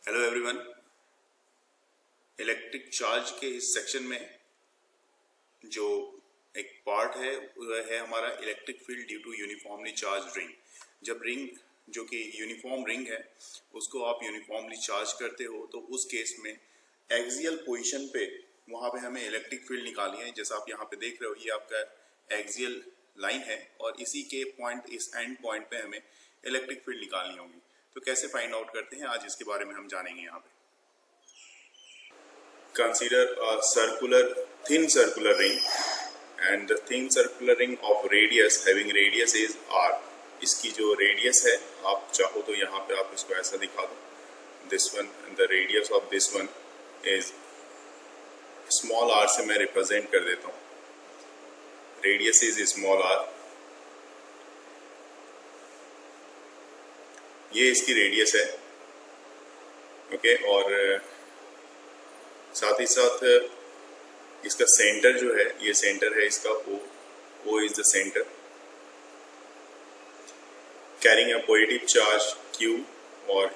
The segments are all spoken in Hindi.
Hello everyone. इलेक्ट्रिक चार्ज के इस सेक्शन में जो एक पार्ट है वह है हमारा electric field due to uniformly charge ring. जब रिंग जो कि यूनिफॉर्म रिंग है उसको आप यूनिफॉर्मली चार्ज करते हो तो उस केस में एक्सियल पोजीशन पे वहां पे हमें इलेक्ट्रिक फील्ड निकालनी है। जैसा आप यहाँ पे देख रहे हो ये आपका एक्सियल लाइन है और इसी के पॉइंट इस एंड पॉइंट पे हमें इलेक्ट्रिक फील्ड निकालनी होगी। तो कैसे फाइंड आउट करते हैं आज इसके बारे में हम जानेंगे। यहाँ पे consider a thin circular ring and the thin circular ring of radius having radius is r। इसकी जो रेडियस है आप चाहो तो यहाँ पे आप इसको ऐसा दिखा दो, this one the radius of this one is small r से मैं रिप्रेजेंट कर देता हूँ। रेडियस इज स्मॉल r, ये इसकी रेडियस है ओके। और साथ ही साथ इसका सेंटर जो है ये सेंटर है इसका O is the centre carrying a positive charge Q। और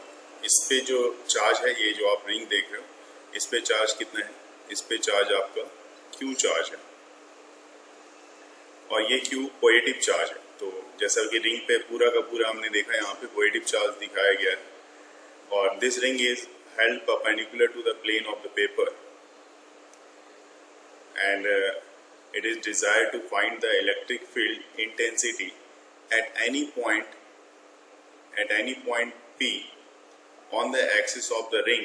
इस पे जो चार्ज है ये जो आप रिंग देख रहे हो इस पे चार्ज कितना है, इस पे चार्ज आपका Q चार्ज है और ये Q पॉजिटिव चार्ज है। तो जैसा कि रिंग पे पूरा का पूरा हमने देखा यहाँ पे पॉजिटिव चार्ज दिखाया गया है और this ring is held perpendicular to the plane of the paper and it is desired to find the electric field intensity at any point P on the axis of the ring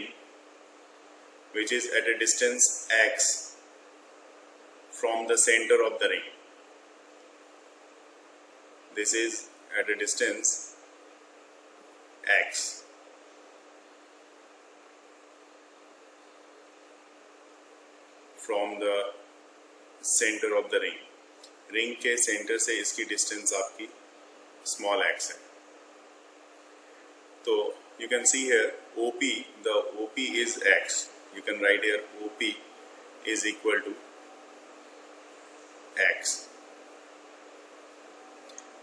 which is at a distance x from the center of the ring। This is at a distance x from the center of the ring। Ring के सेंटर से इसकी डिस्टेंस आपकी स्मॉल x है। तो you can see here OP, the OP is x, you can write here OP is equal to x।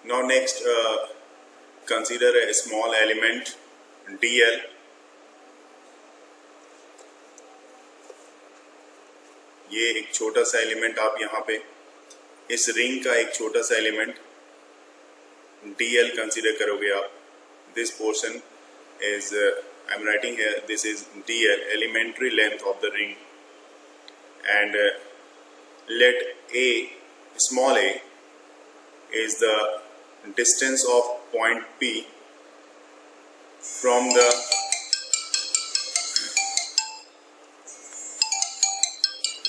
Now next consider a small element dl। ये एक छोटा सा एलिमेंट आप यहाँ पे इस रिंग का एक छोटा सा एलिमेंट dl कंसीडर करोगे आप। This portion is I am writing here this is dl elementary length of the ring and let a small a is the distance of point P from the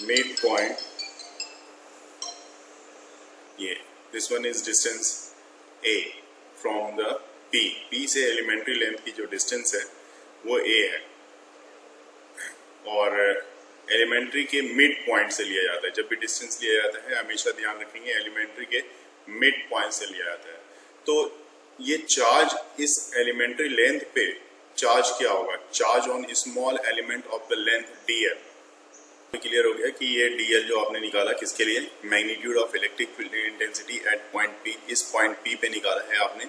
midpoint। ये this one is distance a from the P से एलिमेंट्री लेंथ की जो डिस्टेंस है वो a है और एलिमेंट्री के मिड पॉइंट से लिया जाता है। जब भी डिस्टेंस लिया जाता है हमेशा ध्यान रखेंगे एलिमेंट्री के मिड पॉइंट से लिया जाता है। तो ये चार्ज इस एलिमेंट्री लेंथ पे चार्ज क्या होगा, charge on small element of the length dl। Clear हो गया कि ये dl जो आपने निकाला किसके लिए, magnitude of electric field intensity at point P। इस पॉइंट P पे निकाला है आपने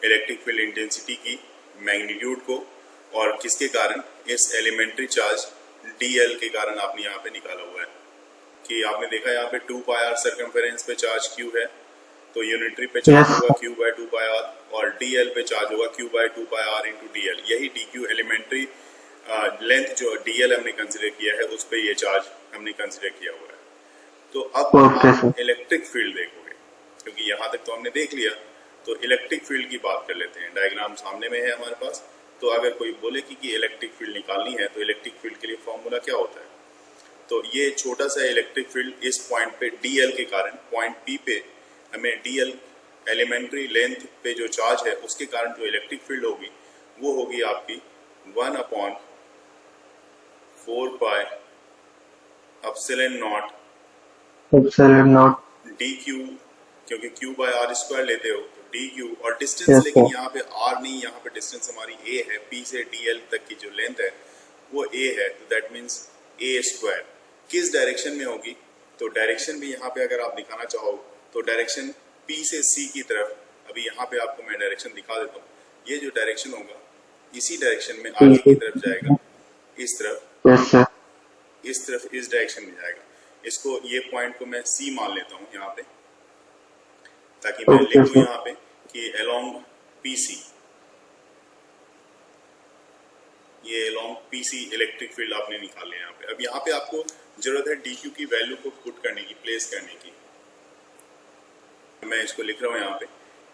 इलेक्ट्रिक फील्ड इंटेंसिटी की मैग्नीट्यूड को और किसके कारण, इस एलिमेंट्री चार्ज dl के कारण आपने यहाँ पे निकाला हुआ है। कि आपने देखा यहाँ पे 2πr सर्कमफेरेंस पे चार्ज Q है तो यूनिटरी पे चार्ज होगा Q/2πr और dl पे चार्ज होगा Q/2πr इंटू dl। यही dq एलिमेंट्री लेंथ जो dl हमने कंसिडर किया है उस पे ये चार्ज हमने कंसिडर किया हुआ है। तो अब आप इलेक्ट्रिक फील्ड देखोगे क्योंकि यहाँ तक तो हमने देख लिया, तो इलेक्ट्रिक फील्ड की बात कर लेते हैं। डायग्राम सामने में है हमारे पास। तो अगर कोई बोले कि इलेक्ट्रिक फील्ड निकालनी है तो इलेक्ट्रिक फील्ड के लिए फॉर्मूला क्या होता है। तो ये छोटा सा इलेक्ट्रिक फील्ड इस पॉइंट पे dl के कारण पॉइंट P पे हमें dl एलिमेंट्री लेंथ पे जो चार्ज है उसके कारण जो इलेक्ट्रिक फील्ड होगी वो होगी आपकी 1/4 पाई एप्सिलॉन नॉट dq, क्योंकि q/r² लेते हो तो dq और डिस्टेंस लेकिन यहाँ पे r नहीं, यहाँ पे डिस्टेंस हमारी a है। P से dl तक की जो लेंथ है वो a है, तो दैट मीन्स a²। किस डायरेक्शन में होगी, तो डायरेक्शन भी यहाँ पे अगर आप दिखाना चाहो तो डायरेक्शन P से C की तरफ। अभी यहाँ पे आपको मैं डायरेक्शन दिखा देता हूँ। ये जो डायरेक्शन होगा इसी डायरेक्शन में आगे की तरफ जाएगा, इस तरफ, यस सर। इस तरफ, इस डायरेक्शन में जाएगा। इसको, ये पॉइंट को मैं सी मान लेता हूँ यहाँ पे, ताकि मैं लिख ओके दूं सर। यहाँ पे कि अलोंग पीसी, ये अलोंग पीसी इलेक्ट्रिक फील्ड आपने निकाल लिया यहाँ पे। अब यहाँ पे आपको जरूरत है डीक्यू की वैल्यू को पुट करने की, प्लेस करने की। मैं इसको लिख रहा हूँ यहाँ पे,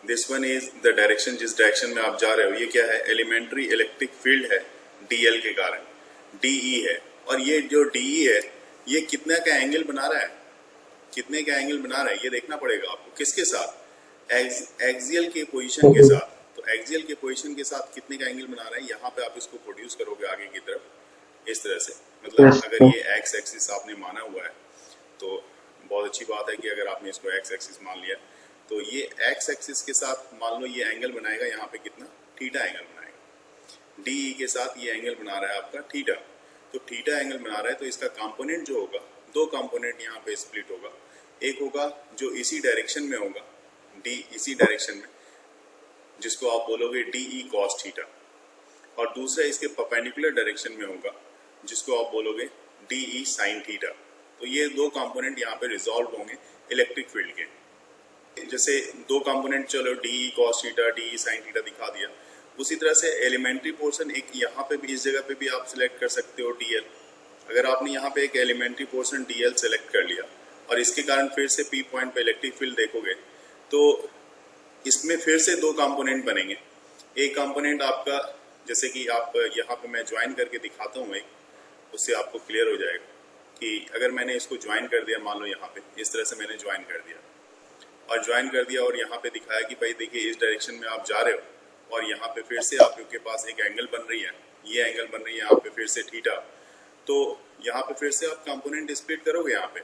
this one is the direction, जिस डायरेक्शन में आप जा रहे हो। ये क्या है? एलिमेंट्री इलेक्ट्रिक फील्ड है डीएल के कारण, डीई है। और ये जो डीई है, ये कितना का एंगल बना रहा है, कितने का एंगल बना रहा है, ये देखना पड़ेगा आपको। किसके साथ? एक्सियल के पोजीशन के साथ। तो एक्सियल के पोजीशन के साथ कितने का एंगल बना रहा है, यहाँ पे आप इसको प्रोड्यूस करोगे आगे की तरफ, इस तरह से। मतलब अगर ये एक्स एक्सिस आपने माना हुआ है तो बहुत अच्छी बात है कि अगर आपने इसको एक्स एक्सिस मान लिया, तो ये एक्स एक्सिस के साथ मान लो ये एंगल बनाएगा यहाँ पे कितना, थीटा एंगल बनाएगा। डी के साथ ये एंगल बना रहा है आपका थीटा। तो थीटा एंगल बना रहा है, तो इसका कंपोनेंट जो होगा, दो कंपोनेंट यहाँ पे स्प्लिट होगा। एक होगा जो इसी डायरेक्शन में होगा, डी इसी डायरेक्शन में, जिसको आप बोलोगे डीई कॉस थीटा, और दूसरा इसके परपेंडिकुलर डायरेक्शन में होगा, जिसको आप बोलोगे डीई साइन थीटा। तो ये दो कंपोनेंट यहाँ पे रिजॉल्व होंगे इलेक्ट्रिक फील्ड के। जैसे दो कंपोनेंट, चलो dE cos theta, dE sine theta दिखा दिया, उसी तरह से एलिमेंट्री पोर्शन एक यहाँ पे भी, इस जगह पे भी आप सिलेक्ट कर सकते हो डीएल। अगर आपने यहाँ पे एक एलिमेंट्री पोर्शन डीएल सेलेक्ट कर लिया और इसके कारण फिर से पी पॉइंट पे इलेक्ट्रिक फील्ड देखोगे, तो इसमें फिर से दो कंपोनेंट बनेंगे। एक कंपोनेंट आपका, जैसे कि आप यहाँ पे मैं ज्वाइन करके दिखाता हूँ एक, उससे आपको क्लियर हो जाएगा कि अगर मैंने इसको ज्वाइन कर दिया, मान लो यहाँ पे इस तरह से मैंने ज्वाइन कर दिया और ज्वाइन कर दिया, और यहाँ पे दिखाया कि भाई देखिए इस डायरेक्शन में आप जा रहे हो, और यहाँ पे फिर से आपके पास एक एंगल बन रही है, ये एंगल बन रही है यहाँ पे फिर से थीटा। तो यहाँ पे फिर से आप कंपोनेंट स्प्लिट करोगे यहाँ पे,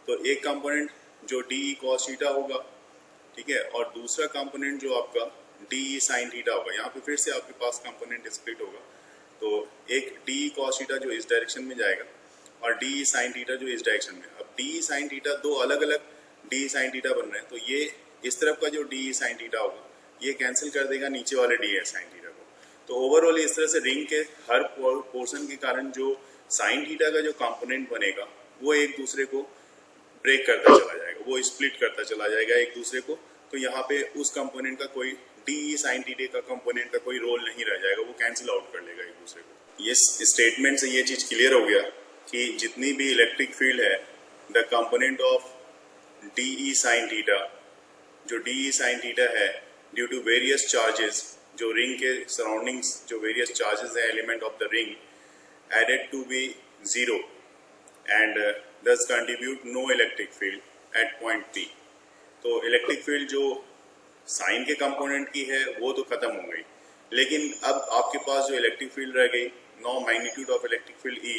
तो एक कंपोनेंट जो डी कॉस थीटा होगा, ठीक है, और दूसरा कंपोनेंट जो आपका डी साइन थीटा होगा। यहाँ पे फिर से आपके पास कंपोनेंट स्प्लिट होगा। तो एक डी कॉस थीटा जो इस डायरेक्शन में जाएगा और डी साइन थीटा जो इस डायरेक्शन में। अब डी साइन थीटा, दो अलग अलग डी साइन थीटा बन रहे हैं, तो ये इस तरफ का जो डी साइन थीटा होगा ये कैंसिल कर देगा नीचे वाले डी साइन थीटा को। तो ओवरऑल इस तरह से रिंग के हर पोर्शन के कारण जो साइन थीटा का जो कंपोनेंट बनेगा वो एक दूसरे को ब्रेक करता चला जाएगा, वो स्प्लिट करता चला जाएगा एक दूसरे को। तो यहाँ पे उस कंपोनेंट का कोई डी साइन थीटा का कंपोनेंट का कोई रोल नहीं रह जाएगा, वो कैंसिल आउट कर लेगा एक दूसरे को। ये स्टेटमेंट से ये चीज क्लियर हो गया कि जितनी भी इलेक्ट्रिक फील्ड है, the component of dE sine theta, जो डीई साइन थीटा है, ड्यू टू वेरियस चार्जेस, जो रिंग के सराउंडिंग्स जो वेरियस चार्जेस है element of the ring, added to be zero and thus contribute no electric field at point P। तो इलेक्ट्रिक फील्ड जो साइन के कंपोनेंट की है वो तो खत्म हो गई, लेकिन अब आपके पास जो इलेक्ट्रिक फील्ड रह गई, no magnitude of electric field E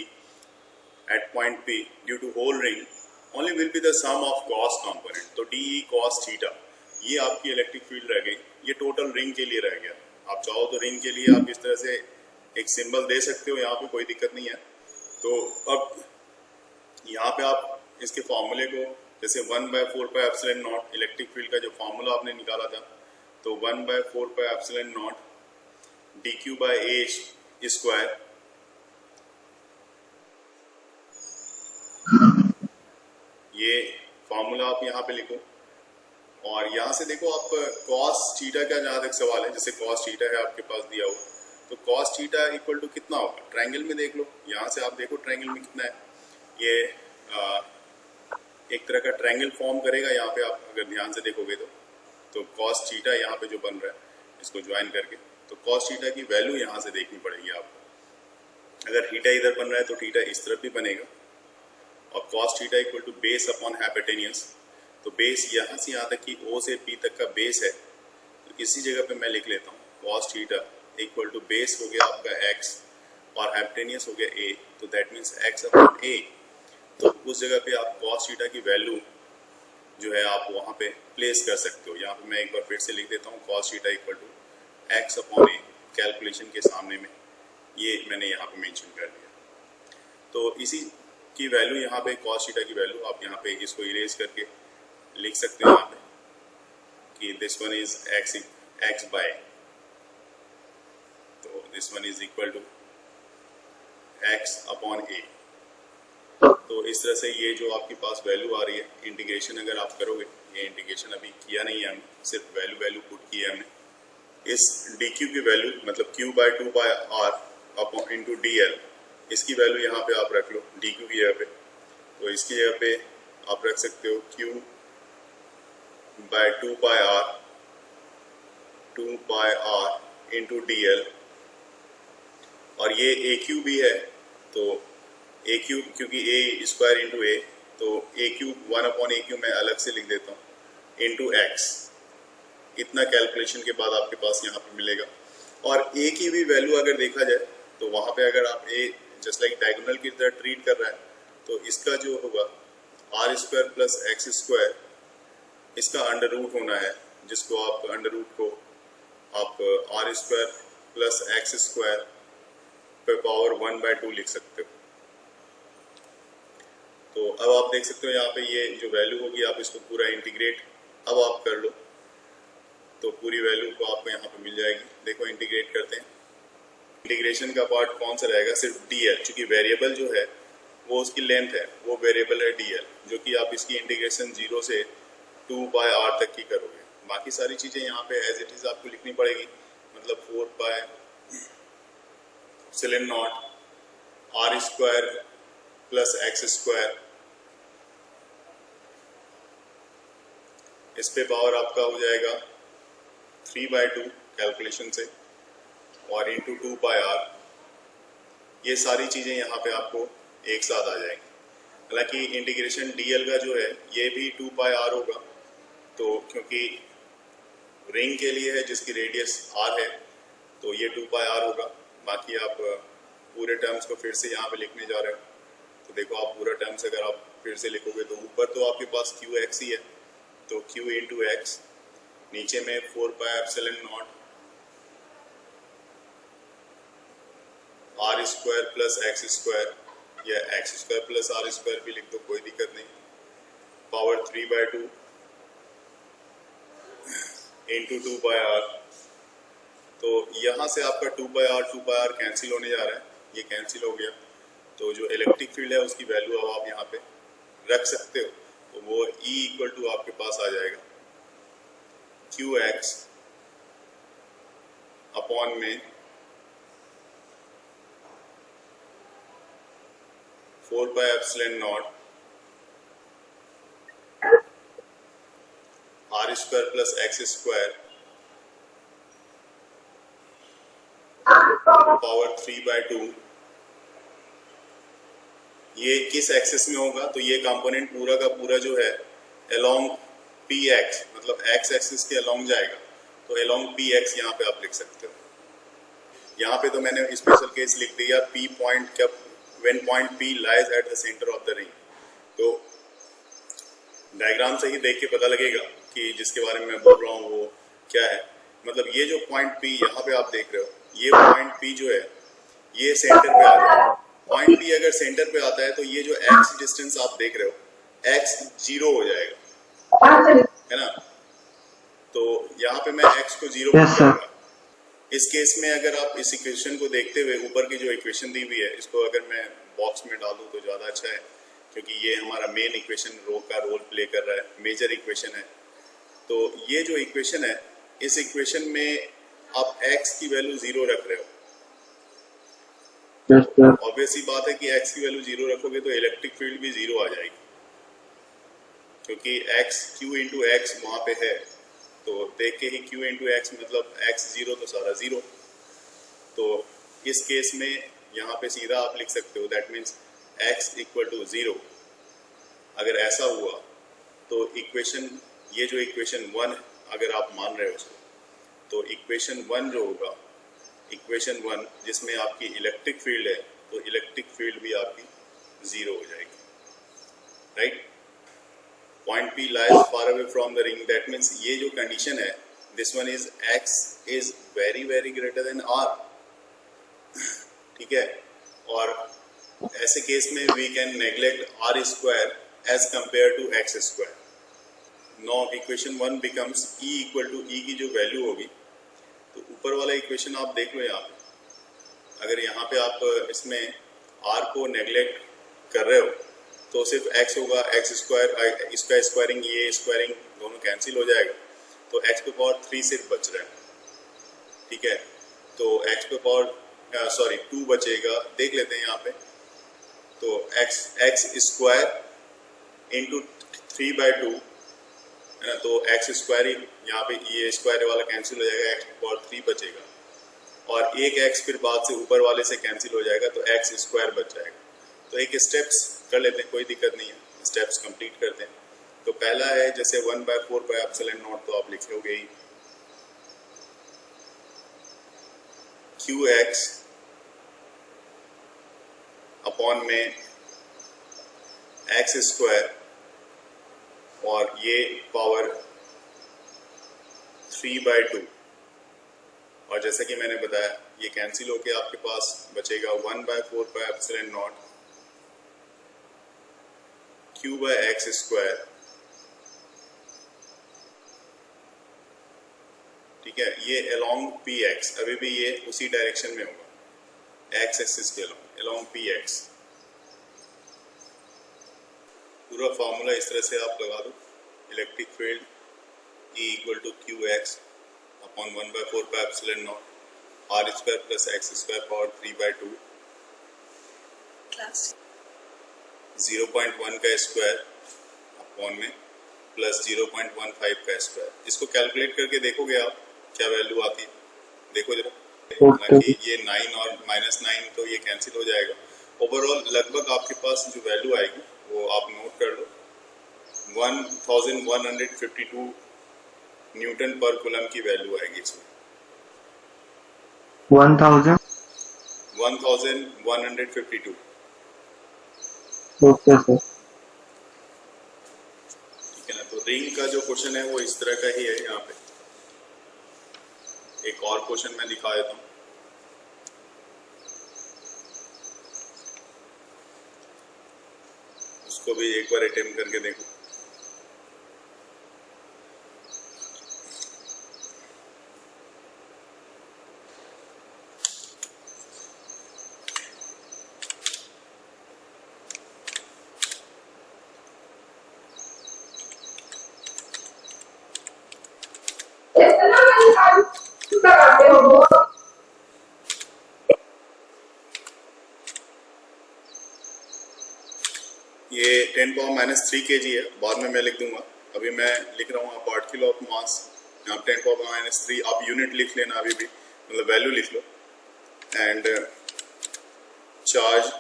at point P due to whole ring only will be the sum of cos component। तो DE cos थीटा ये आपकी इलेक्ट्रिक फील्ड रह गई, ये टोटल रिंग के लिए रह गया। आप चाहो तो रिंग के लिए आप इस तरह से एक सिंबल दे सकते हो, यहाँ पे कोई दिक्कत नहीं है। तो अब यहाँ पे आप इसके फॉर्मूले को, जैसे 1/4πε0 इलेक्ट्रिक फील्ड का जो फॉर्मूला आपने निकाला था, तो 1/4πε0 dq/a², ये फॉर्मूला आप यहाँ पे लिखो। और यहाँ से देखो आप cos थीटा का जहाँ तक सवाल है, जैसे cos थीटा है आपके पास दिया हुआ, तो cos थीटा इक्वल टू कितना होगा, ट्रायंगल में देख लो। यहाँ से आप देखो ट्रायंगल में कितना है, ये एक तरह का ट्रायंगल फॉर्म करेगा यहाँ पे, आप अगर ध्यान से देखोगे तो cos थीटा यहाँ पे जो बन रहा है इसको ज्वाइन करके, तो cos थीटा की वैल्यू यहाँ से देखनी पड़ेगी आपको। अगर थीटा इधर बन रहा है तो थीटा इस तरफ भी बनेगा, और cos theta equal to base upon hypotenuse. तो बेस यहाँ से यहाँ तक कि O से P तक का बेस है, तो इसी जगह पे मैं लिख लेता हूँ cos theta equal to base हो गया आपका x और हाइपोटेन्यूज हो गया a, तो that means x upon a। तो उस जगह पे आप cos थीटा की वैल्यू जो है आप वहाँ पे प्लेस कर सकते हो। यहाँ पे मैं एक बार फिर से लिख देता हूँ cos theta equal to x upon a, calculation के सामने में ये मैंने यहाँ पे मेंशन कर दिया। तो इसी की वैल्यू यहाँ पे cos थीटा की वैल्यू आप यहाँ पे इसको इरेज करके लिख सकते हो यहाँ पे कि this one is x bye, तो this one is equal to x upon a। तो इस तरह से ये जो आपके पास वैल्यू आ रही है, इंटीग्रेशन अगर आप करोगे, ये इंटीग्रेशन अभी किया नहीं है हमने, सिर्फ वैल्यू पुट की है हमने। इस dq की वैल्यू मतलब q by 2 by r upon into dl, इसकी वैल्यू यहाँ पे आप रख लो dq की जगह पे। तो इसकी जगह पे आप रख सकते हो q by 2 by r into dl, और ये aq भी है, तो AQ क्योंकि a स्क्वायर इंटू ए, तो AQ 1 अपॉन AQ मैं अलग से लिख देता हूँ इंटू x। इतना कैलकुलेशन के बाद आपके पास यहाँ पे मिलेगा। और a की भी वैल्यू अगर देखा जाए तो वहाँ पे अगर आप a जस्ट लाइक डायगोनल की तरह ट्रीट कर रहा है, तो इसका जो होगा r square plus x square, इसका अंडर रूट होना है, जिसको आप अंडर रूट को आप r square plus x square पे पावर 1/2 लिख सकते हो। तो अब आप देख सकते हो यहाँ पे ये जो वैल्यू होगी, आप इसको पूरा इंटीग्रेट अब आप कर लो, तो पूरी वैल्यू को आपको यहाँ पे मिल जाएगी। देखो इंटीग्रेट करते हैं, इंटीग्रेशन का पार्ट कौन सा रहेगा, सिर्फ dl, क्योंकि वेरिएबल जो है वो उसकी लेंथ है, वो वेरिएबल है dl, जो कि आप इसकी इंटीग्रेशन 0 से 2 बाय r तक की करोगे। बाकी सारी चीजें यहाँ पे एज इट इज आपको लिखनी पड़ेगी, मतलब 4 by epsilon not r square plus x square, इस पे पावर आपका हो जाएगा 3/2 कैलकुलेशन से, और इंटू 2 बाय r। ये सारी चीजें यहाँ पे आपको एक साथ आ जाएंगी। हालांकि इंटीग्रेशन dl का जो है ये भी 2 बाय r होगा, तो क्योंकि रिंग के लिए है जिसकी रेडियस r है, तो ये 2 बाय r होगा। बाकी आप पूरे टर्म्स को फिर से यहाँ पे लिखने जा रहे हो, तो देखो आप पूरा टर्म्स अगर आप फिर से लिखोगे तो ऊपर तो आपके पास qx ही है, तो q इंटू एक्स, नीचे में 4 by epsilon naught r square plus x square, या x square plus are square भी लिख दो, कोई दिक्कत नहीं, पावर 3/2 इंटू 2 बाय आर। तो यहाँ से आपका 2 बाय आर कैंसिल होने जा रहा है, ये कैंसिल हो गया। तो जो इलेक्ट्रिक फील्ड है उसकी वैल्यू अब आप यहाँ पे रख सकते हो, तो वो E इक्वल टू आपके पास आ जाएगा QX अपॉन में 4 by epsilon naught r square plus x square power 3/2। ये किस एक्सिस में होगा, तो ये कंपोनेंट पूरा का पूरा जो है अलोंग px, मतलब x एक्सिस के अलोंग जाएगा, तो अलोंग px यहाँ पे आप लिख सकते हो। यहाँ पे तो मैंने स्पेशल केस लिख दिया p point, when point p lies at the centre of the ring. तो डायग्राम से ही देख के पता लगेगा कि जिसके बारे में मैं बोल रहा हूँ वो क्या है। मतलब ये जो पॉइंट p यहाँ पे आप देख रहे हो, ये पॉइंट p जो है ये सेंटर पे आ रहा है। पॉइंट p अगर सेंटर पे आता है तो ये जो x डिस्टेंस आप देख रहे हो x 0 हो जाएगा, है ना। तो यहाँ पे मैं x को 0 करूंगा। इस केस में अगर आप इस इक्वेशन को देखते हुए ऊपर की जो इक्वेशन दी हुई है, इसको अगर मैं बॉक्स में डालूं तो ज्यादा अच्छा है, क्योंकि ये हमारा मेन इक्वेशन रो का रोल प्ले कर रहा है, मेजर इक्वेशन है। तो ये जो इक्वेशन है, इस इक्वेशन में आप x की वैल्यू 0 रख रहे हो। ऑब्वियस ही बात है कि x की वैल्यू 0 रखोगे तो इलेक्ट्रिक फील्ड भी 0 आ जाएगी, क्योंकि x q इंटू एक्स वहां पे है, तो देख के ही q इंटू एक्स मतलब x 0 तो सारा 0। तो इस केस में यहाँ पे सीधा आप लिख सकते हो, that means x equal to 0। अगर ऐसा हुआ तो इक्वेशन, ये जो इक्वेशन 1 अगर आप मान रहे हो उसको, तो इक्वेशन 1 जो होगा, इक्वेशन 1 जिसमें आपकी इलेक्ट्रिक फील्ड है, तो इलेक्ट्रिक फील्ड भी आपकी 0 हो जाएगी, right. Point P lies far away from the ring, that means ये जो कंडीशन है, this one is x is very very greater than r, ठीक है। और ऐसे केस में we can neglect r square as compare to x square. No equation 1 becomes E equal to E की जो वैल्यू होगी, तो ऊपर वाला इक्वेशन आप देख लो यहाँ पे, अगर यहाँ पे आप इसमें r को नेग्लेक्ट कर रहे हो तो सिर्फ x होगा, x स्क्वायर, इसका स्क्वायरिंग, ये स्क्वायरिंग दोनों कैंसिल हो जाएगा, तो x पे पावर 3 सिर्फ बच रहा है। ठीक है, तो x पे पावर 2 बचेगा। देख लेते हैं यहाँ पे, तो x स्क्वायर इंटू 3/2 है ना, तो x स्क्वायर ही यहाँ पे, ये स्क्वायर वाला कैंसिल हो जाएगा, x पे पावर 3 बचेगा और एक x फिर बाद से ऊपर वाले से कैंसिल हो जाएगा, तो x स्क्वायर बच जाएगा। तो एक स्टेप्स कर लेते हैं, कोई दिक्कत नहीं है, स्टेप्स कंप्लीट करते हैं। तो पहला है जैसे 1/4πε0, तो आप लिखोगे ही qx अपॉन में x स्क्वायर और ये पावर 3/2, और जैसा कि मैंने बताया ये कैंसिल होके आपके पास बचेगा 1/4πε0 q/x स्क्वायर। ठीक है, ये अलोंग px, अभी भी ये उसी डायरेक्शन में होगा, x एक्सिस के अलोंग px। पूरा फार्मूला इस तरह से आप लगा दो, electric field E = qx upon 1/4πε0 r² plus x² power 3/2 0.1 का स्क्वायर अपॉन में प्लस 0.15 का स्क्वायर। इसको कैलकुलेट करके देखोगे आप क्या वैल्यू आती है, देखो जरा। हालांकि ये 9 और -9 तो ये कैंसिल हो जाएगा। ओवरऑल लगभग आपके पास जो वैल्यू आएगी वो आप नोट कर लो, 1152 न्यूटन पर कूलम की वैल्यू आएगी इसमें। 1152। Okay sir. ठीक है ना, तो रिंग का जो क्वेश्चन है वो इस तरह का ही है। यहाँ पे एक और क्वेश्चन मैं दिखा देता हूँ। उसको भी एक बार अटेम्प्ट करके देखो। ये 10⁻³ kg है, बाद में मैं लिख दूंगा। अभी मैं लिख रहा हूँ पार्टिकल ऑफ मास, यहाँ 10⁻³ आप यूनिट लिख लेना, अभी भी मतलब वैल्यू लिख लो। एंड चार्ज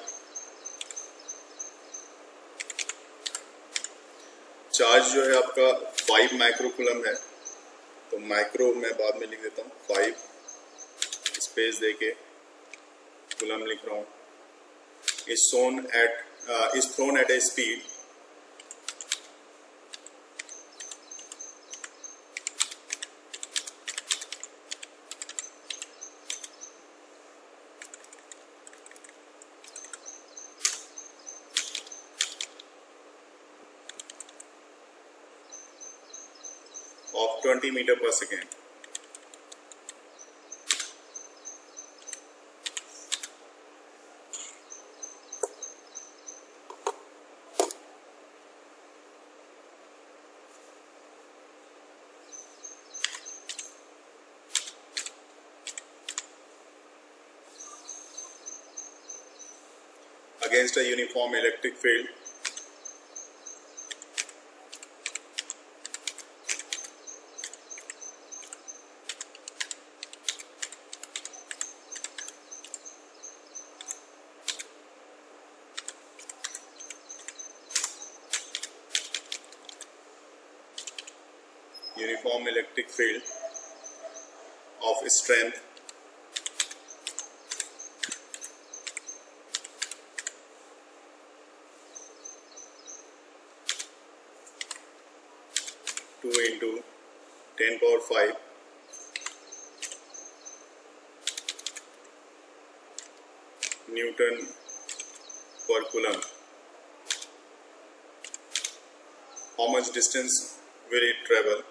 जो है आपका 5 माइक्रोकूलम है, तो माइक्रो मैं बाद में लिख देता हूँ, 5 स्पेस देके कूलम लिख रहा हूँ। is thrown at a speed of 20 meter per second. Against a uniform electric field of strength two into 10⁵ Newton per coulomb. How much distance will it travel?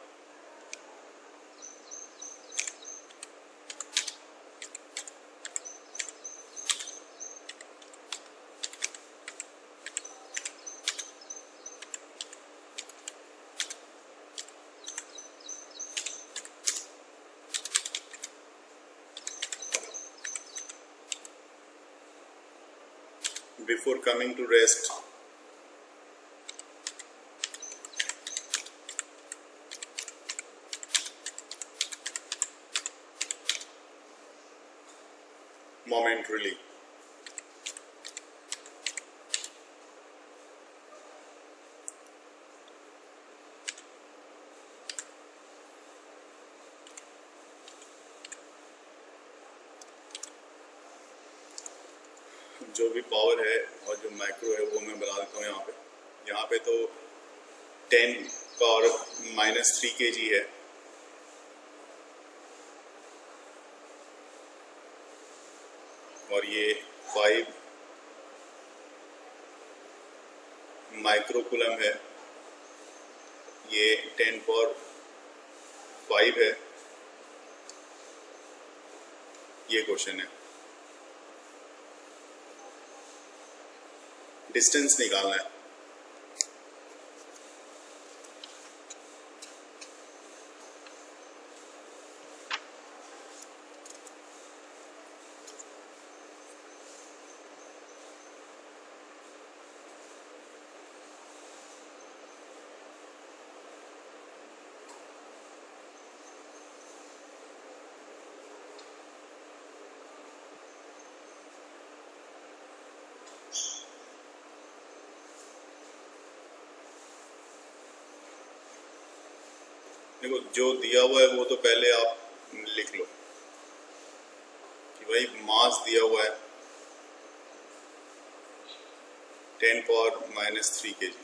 before coming to rest, momentarily. जो भी पावर है और जो मैक्रो है वो मैं बना देता हूँ यहाँ पे। यहाँ पे तो 10 पावर -3 kg है, और ये 5 माइक्रोकुलम है, ये 10 पावर 5 है। ये क्वेश्चन है, डिस्टेंस निकालना है। देखो, जो दिया हुआ है वो तो पहले आप लिख लो कि भाई मास दिया हुआ है 10 पावर -3 kg।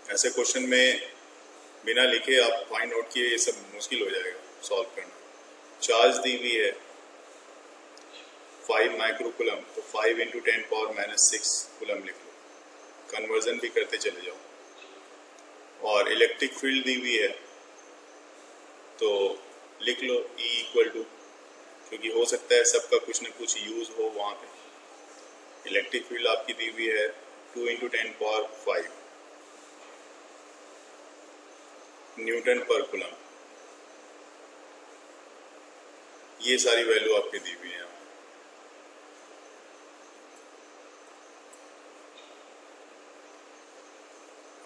ऐसे क्वेश्चन में बिना लिखे आप फाइंड आउट किए ये सब मुश्किल हो जाएगा सॉल्व करना। चार्ज दी हुई है 5 माइक्रोकुलम, तो 5 × 10 पावर -6 कुलम लिख लो, कन्वर्जन भी करते चले जाओ। और इलेक्ट्रिक फील्ड दी हुई है तो लिख लो E = क्योंकि हो सकता है सबका कुछ न कुछ यूज हो वहाँ पे। इलेक्ट्रिक फील्ड आपकी दी हुई है 2 × 10 पावर 5 न्यूटन पर कुलम। ये सारी वैल्यू आपकी दी हुई है।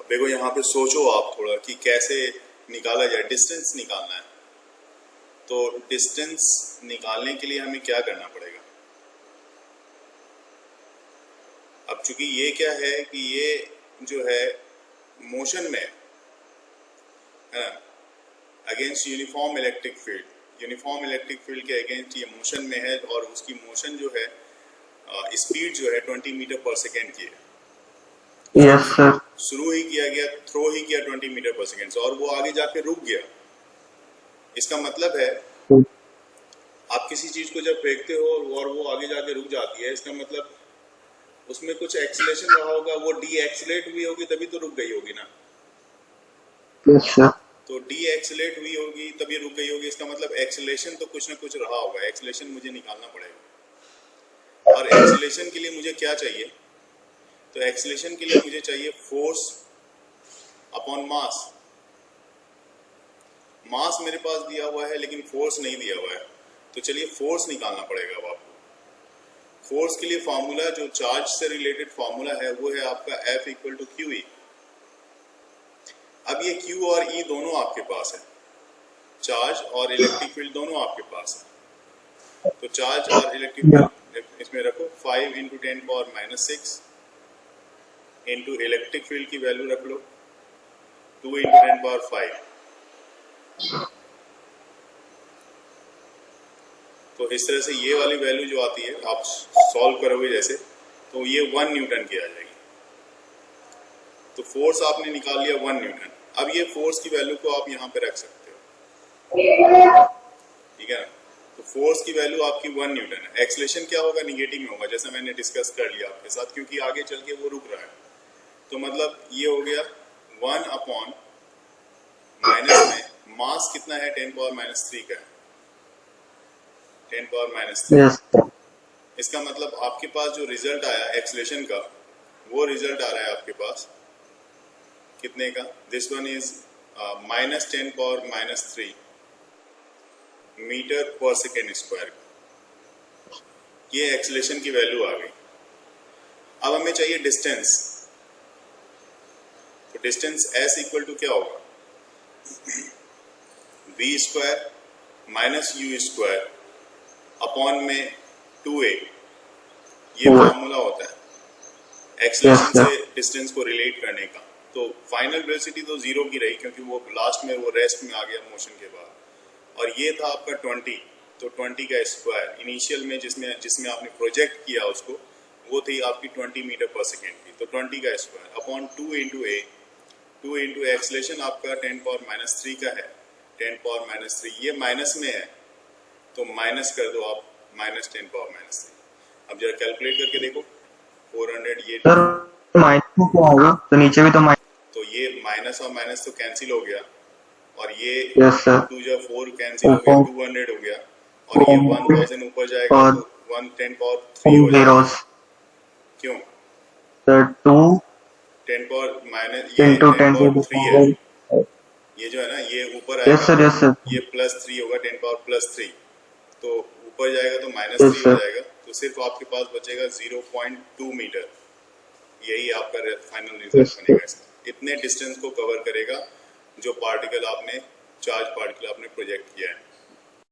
देखो, यहाँ पे सोचो आप थोड़ा कि कैसे निकाला जाए। डिस्टेंस निकालना है, तो डिस्टेंस निकालने के लिए हमें क्या करना पड़ेगा? अब चूंकि ये क्या है कि ये जो है मोशन में है ना, against uniform electric field, uniform electric field के अगेंस्ट ये मोशन में है, और उसकी मोशन जो है स्पीड जो है 20 मीटर पर सेकेंड की है। Yes sir. शुरू ही किया गया, थ्रो ही किया 20 मीटर पर सेकेंड से, और वो आगे जाके रुक गया। इसका मतलब है आप किसी चीज को जब फेंकते हो और वो आगे जाके रुक जाती है, इसका मतलब उसमें कुछ एक्सीलरेशन रहा होगा, वो डी एक्सीलरेट हुई होगी तभी तो रुक गई होगी ना। Yes sir. तो डी एक्सीलरेट हुई होगी तभी रुक गई होगी, इसका मतलब एक्सीलरेशन तो कुछ ना कुछ रहा होगा। एक्सीलरेशन मुझे निकालना पड़ेगा, और एक्सीलरेशन के लिए मुझे क्या चाहिए? तो एक्सीलरेशन के लिए मुझे चाहिए फोर्स अपॉन मास। मास मेरे पास दिया हुआ है लेकिन फोर्स नहीं दिया हुआ है, तो चलिए फोर्स निकालना पड़ेगा अब आपको। फोर्स के लिए फार्मूला, जो चार्ज से रिलेटेड फार्मूला है, वो है आपका F = QE। अब ये Q और E दोनों आपके पास है, चार्ज और इलेक्ट्रिक फील्ड दोनों आपके पास है। तो चार्ज और इलेक्ट्रिक फील्ड इसमें रखो, 5 × 10 पावर -6 इंटू इलेक्ट्रिक फील्ड की वैल्यू रख लो 2 × 10 पावर 5। तो इस तरह से ये वाली वैल्यू जो आती है, आप सॉल्व करोगे जैसे, तो ये 1 न्यूटन की आ जाएगी। तो फोर्स आपने निकाल लिया 1 न्यूटन। अब ये फोर्स की वैल्यू को आप यहाँ पे रख सकते हो, ठीक है ना। तो फोर्स की वैल्यू आपकी 1 न्यूटन है। एक्सीलरेशन क्या होगा? निगेटिव में होगा, जैसा मैंने डिस्कस कर लिया आपके साथ, क्योंकि आगे चल के वो रुक रहा है। तो मतलब ये हो गया 1 अपॉन माइनस में मास कितना है? 10 पावर -3 का है, 10 पावर -3। Yes sir. इसका मतलब आपके पास जो रिजल्ट आया एक्सीलरेशन का, वो रिजल्ट आ रहा है आपके पास कितने का? This one is -10 power -3 metre per second square. ये एक्सेलेरेशन की वैल्यू आ गई। अब हमें चाहिए डिस्टेंस, तो डिस्टेंस s इक्वल टू क्या होगा, v square minus you square upon में 2a, ये फॉर्मूला होता है एक्सेलेरेशन से डिस्टेंस को रिलेट करने का। तो फाइनल वेलोसिटी तो जीरो की रही क्योंकि वो लास्ट में वो रेस्ट में आ गया मोशन के बाद, और ये था आपका 20, तो 20 का स्क्वायर इनिशियल में जिसमें आपने प्रोजेक्ट किया उसको, वो थी आपकी 20 मीटर पर सेकेंड की, तो 20 का स्क्वायर अपॉन 2 इंटू ए, 2 इंटू एक्सेलेरेशन आपका 10⁻³ का है, 10⁻³ ये माइनस में है तो माइनस कर दो आप, -10⁻³। अब जरा कैलकुलेट करके देखो, 400 ये सर माइनस में क्या होगा, तो नीचे भी तो माइनस। तो ये माइनस और माइनस तो कैंसिल हो गया, और ये यस सर 2 जा 4 कैंसिल हो गया, 200 हो गया, और ये 1000 ऊपर जाएगा और तो 10⁻³ हो जाएगा। zeros क्यों, सर 2 ये into 10⁻³ है, 10⁻³ ये जो है ना ये ऊपर यस आएगा, सर ये +3 होगा, 10⁻+3, तो ऊपर जाएगा तो Yes, -3 हो sir. जाएगा, तो सिर्फ आपके पास बचेगा 0.2 मीटर। यही आपका फाइनल रिजल्ट Yes, sir. बनेगा इसका। इतने डिस्टेंस को कवर करेगा जो पार्टिकल आपने, चार्ज पार्टिकल आपने प्रोजेक्ट किया है।